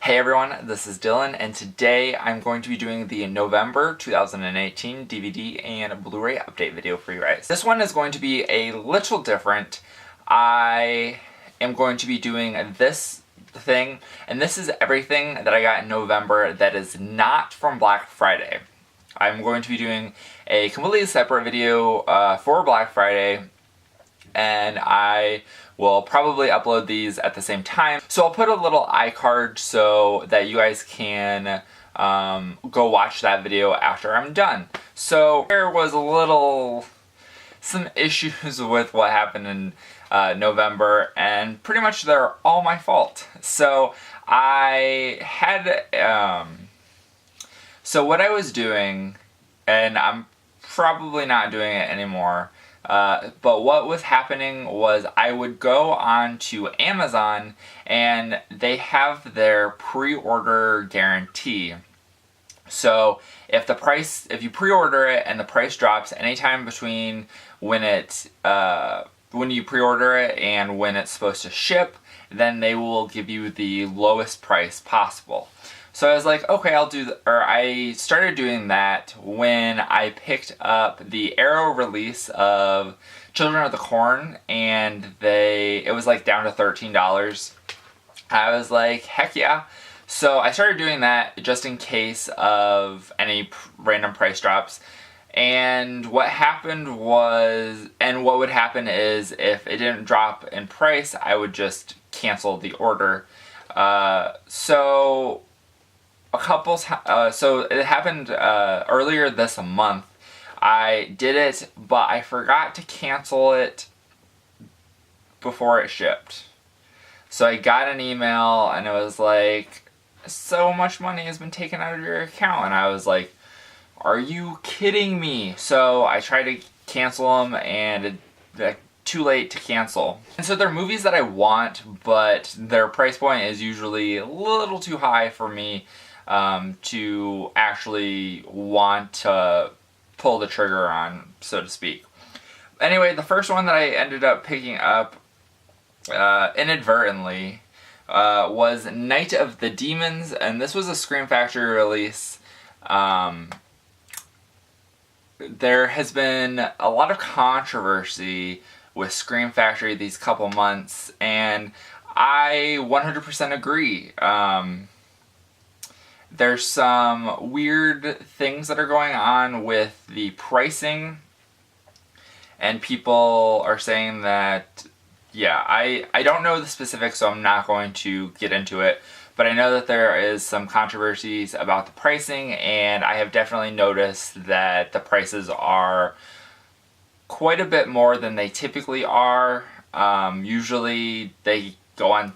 Hey everyone, this is Dylan, and today I'm going to be doing the November 2018 DVD and Blu-ray update video for you guys. This one is going to be a little different. I am going to be doing this thing, and this is everything that I got in November that is not from Black Friday. I'm going to be doing a completely separate video for Black Friday, and I will probably upload these at the same time. So I'll put a little iCard so that you guys can go watch that video after I'm done. So there was some issues with what happened in November, and pretty much they're all my fault. So I had, so what I was doing, and I'm probably not doing it anymore, but what was happening was I would go on to Amazon and they have their pre-order guarantee. So if you pre-order it and the price drops anytime between when you pre-order it and when it's supposed to ship, then they will give you the lowest price possible. So I was like, okay, I started doing that when I picked up the Arrow release of Children of the Corn, and it was like down to $13. I was like, heck yeah. So I started doing that just in case of any random price drops. And what would happen is if it didn't drop in price, I would just cancel the order. So it happened earlier this month. I did it, but I forgot to cancel it before it shipped. So I got an email and it was like, so much money has been taken out of your account. And I was like, are you kidding me? So I tried to cancel them, and it's too late to cancel. And so they're movies that I want, but their price point is usually a little too high for me to actually want to pull the trigger on, so to speak. Anyway, the first one that I ended up picking up inadvertently was Night of the Demons, and this was a Scream Factory release. There has been a lot of controversy with Scream Factory these couple months, and I 100% agree. There's some weird things that are going on with the pricing, and people are saying that, yeah, I don't know the specifics, so I'm not going to get into it, but I know that there is some controversies about the pricing, and I have definitely noticed that the prices are quite a bit more than they typically are. Usually they go on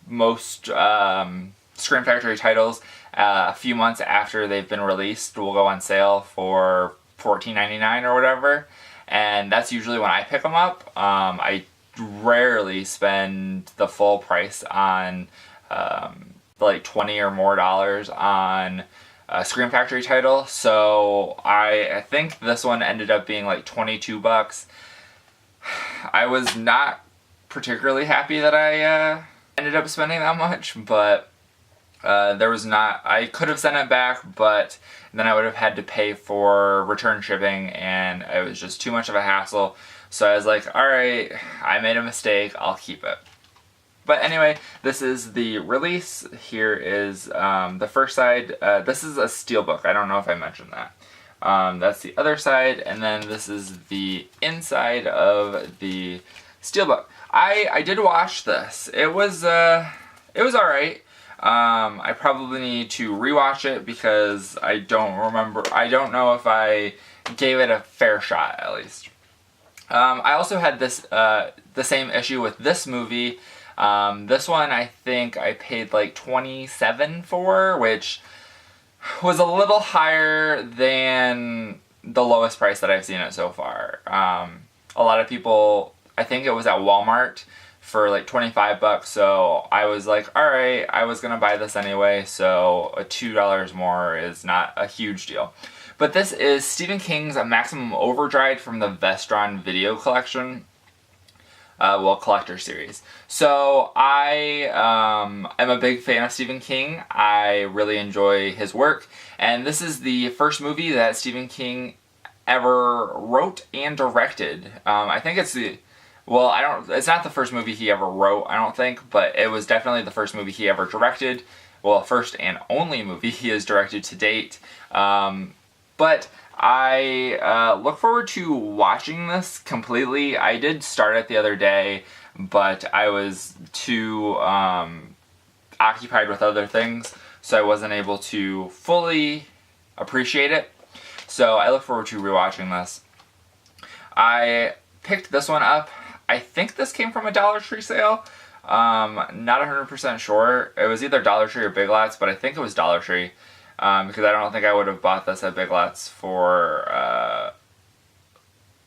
most Scream Factory titles a few months after they've been released will go on sale for $14.99 or whatever, and that's usually when I pick them up. I rarely spend the full price on like $20 or more on a Scream Factory title, so I think this one ended up being like $22. I was not particularly happy that I ended up spending that much, but I could have sent it back, but then I would have had to pay for return shipping, and it was just too much of a hassle. So I was like, alright, I made a mistake, I'll keep it. But anyway, this is the release. Here is the first side. This is a steelbook. I don't know if I mentioned that. That's the other side, and then this is the inside of the steelbook. I did watch this. It was alright. I probably need to rewatch it because I don't know if I gave it a fair shot, at least. I also had the same issue with this movie. This one I think I paid like $27 for, which was a little higher than the lowest price that I've seen it so far. A lot of people, I think it was at Walmart for like $25, so I was like, alright, I was gonna buy this anyway, so a $2 more is not a huge deal. But this is Stephen King's Maximum Overdrive from the Vestron video collection. collector series. So I am a big fan of Stephen King. I really enjoy his work, and this is the first movie that Stephen King ever wrote and directed. I think it's the, well, it's not the first movie he ever wrote, I don't think, but it was definitely the first movie he ever directed. Well, first and only movie he has directed to date. But I look forward to watching this completely. I did start it the other day, but I was too occupied with other things, so I wasn't able to fully appreciate it. So I look forward to rewatching this. I picked this one up. I think this came from a Dollar Tree sale. Not 100% sure. It was either Dollar Tree or Big Lots, but I think it was Dollar Tree. Because I don't think I would have bought this at Big Lots for,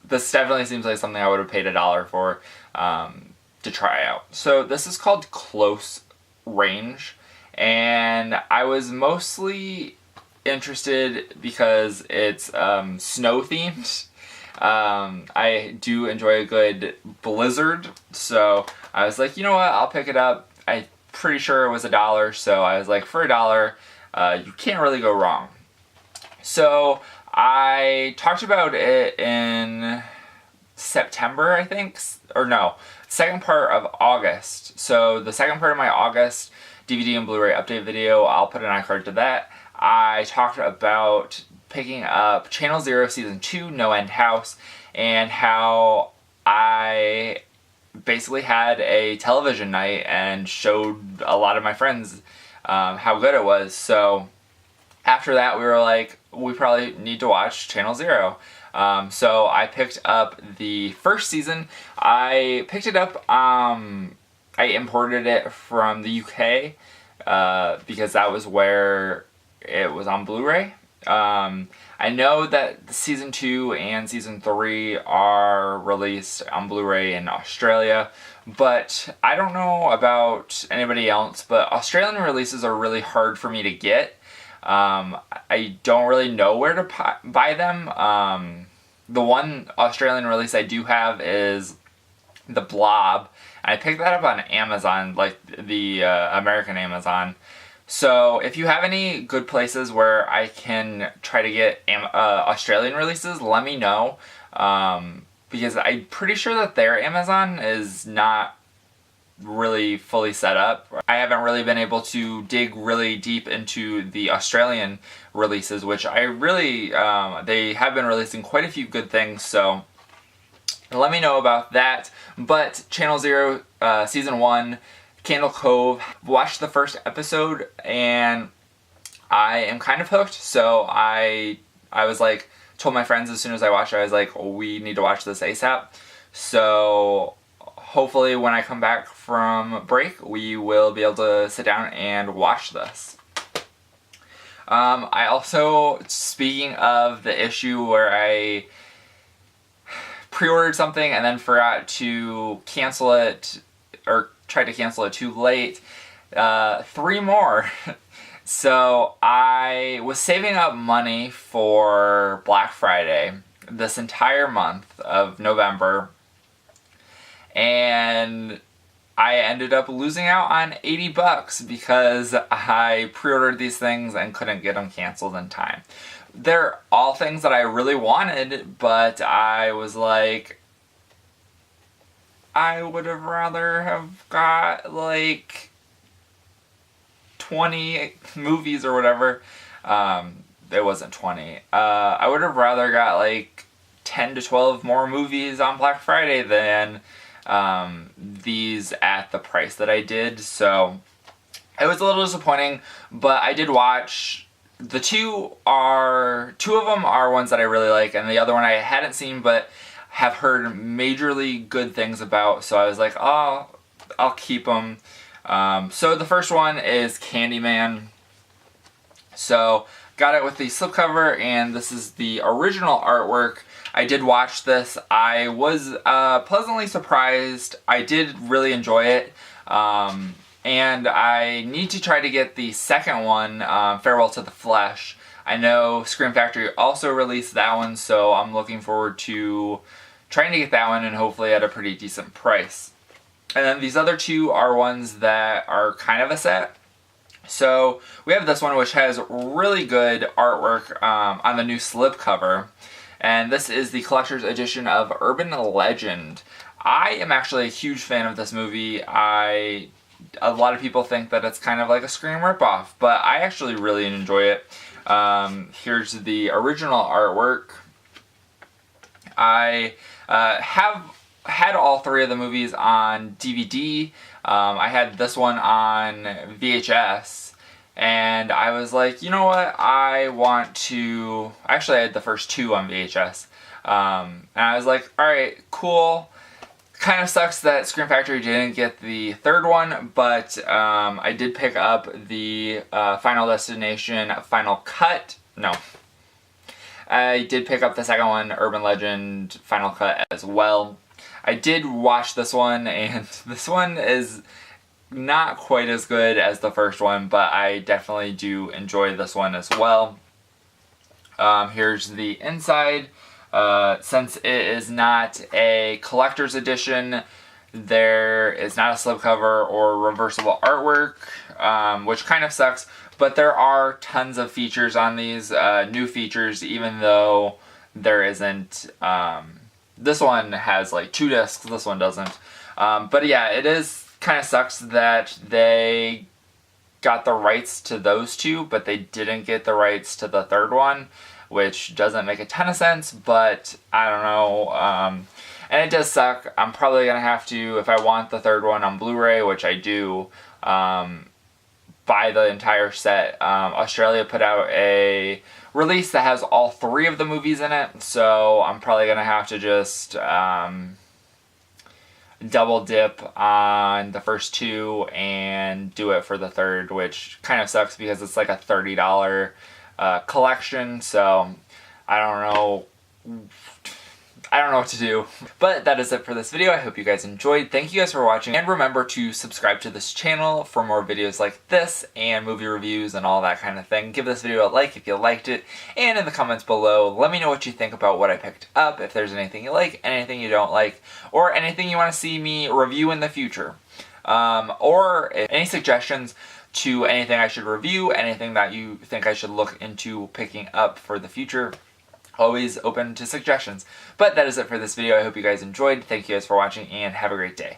this definitely seems like something I would have paid $1 for, to try out. So this is called Close Range, and I was mostly interested because it's, snow themed. I do enjoy a good blizzard, so I was like, you know what, I'll pick it up. I'm pretty sure it was $1, so I was like, for $1, you can't really go wrong. So I talked about it in September, I think, or no, second part of August. So the second part of my August DVD and Blu-ray update video, I'll put an iCard to that. I talked about picking up Channel Zero Season 2, No End House, and how I basically had a television night and showed a lot of my friends how good it was. So after that we were like, we probably need to watch Channel Zero. So I picked up the first season. I picked it up, I imported it from the UK because that was where it was on Blu-ray. I know that season 2 and season 3 are released on Blu-ray in Australia, but I don't know about anybody else, but Australian releases are really hard for me to get. I don't really know where to buy them. The one Australian release I do have is The Blob, and I picked that up on Amazon, like the American Amazon. So if you have any good places where I can try to get Australian releases, let me know, because I'm pretty sure that their Amazon is not really fully set up. I haven't really been able to dig really deep into the Australian releases, which I really, they have been releasing quite a few good things, so let me know about that. But Channel Zero Season 1, Candle Cove, watched the first episode and I am kind of hooked, so I was like, told my friends as soon as I watched it, I was like, oh, we need to watch this ASAP. So hopefully when I come back from break, we will be able to sit down and watch this. I also, speaking of the issue where I pre-ordered something and then forgot to cancel it, or tried to cancel it too late, 3 more. So I was saving up money for Black Friday this entire month of November, and I ended up losing out on $80 because I pre-ordered these things and couldn't get them canceled in time. They're all things that I really wanted, but I was like, I would have rather have got like 20 movies or whatever. It wasn't 20. I would have rather got like 10 to 12 more movies on Black Friday than these at the price that I did. So it was a little disappointing, but I did watch. The two of them are ones that I really like, and the other one I hadn't seen but have heard majorly good things about, so I was like, oh, I'll keep them. So the first one is Candyman. So got it with the slipcover, and this is the original artwork. I did watch this. I was pleasantly surprised. I did really enjoy it. And I need to try to get the second one, Farewell to the Flesh. I know Scream Factory also released that one, so I'm looking forward to trying to get that one, and hopefully at a pretty decent price. And then these other two are ones that are kind of a set. So we have this one, which has really good artwork on the new slipcover, and this is the collector's edition of Urban Legend. I am actually a huge fan of this movie. A lot of people think that it's kind of like a Scream ripoff, but I actually really enjoy it. Here's the original artwork. I have had all three of the movies on DVD. I had this one on VHS, and I was like, you know what, I want to... Actually, I had the first two on VHS, and I was like, alright, cool. Kind of sucks that Scream Factory didn't get the third one, but I did pick up the Final Destination Final Cut. No. I did pick up the second one, Urban Legend Final Cut, as well. I did watch this one, and this one is not quite as good as the first one, but I definitely do enjoy this one as well. Here's the inside. Since it is not a collector's edition, there is not a slipcover or reversible artwork, which kind of sucks, but there are tons of features on these, new features, even though there isn't... This one has like 2 discs, this one doesn't. But yeah, it is kind of sucks that they got the rights to those two, but they didn't get the rights to the third one, which doesn't make a ton of sense, but I don't know. And it does suck. I'm probably going to have to, if I want the third one on Blu-ray, which I do, buy the entire set. Australia put out a release that has all 3 of the movies in it, so I'm probably going to have to just double dip on the first 2 and do it for the third, which kind of sucks because it's like a $30 collection, so I don't know what to do. But that is it for this video. I hope you guys enjoyed. Thank you guys for watching, and remember to subscribe to this channel for more videos like this and movie reviews and all that kind of thing. Give this video a like if you liked it, and in the comments below let me know what you think about what I picked up, if there's anything you like, anything you don't like, or anything you want to see me review in the future, or any suggestions to anything I should review, anything that you think I should look into picking up for the future. Always open to suggestions. But that is it for this video. I hope you guys enjoyed. Thank you guys for watching, and have a great day.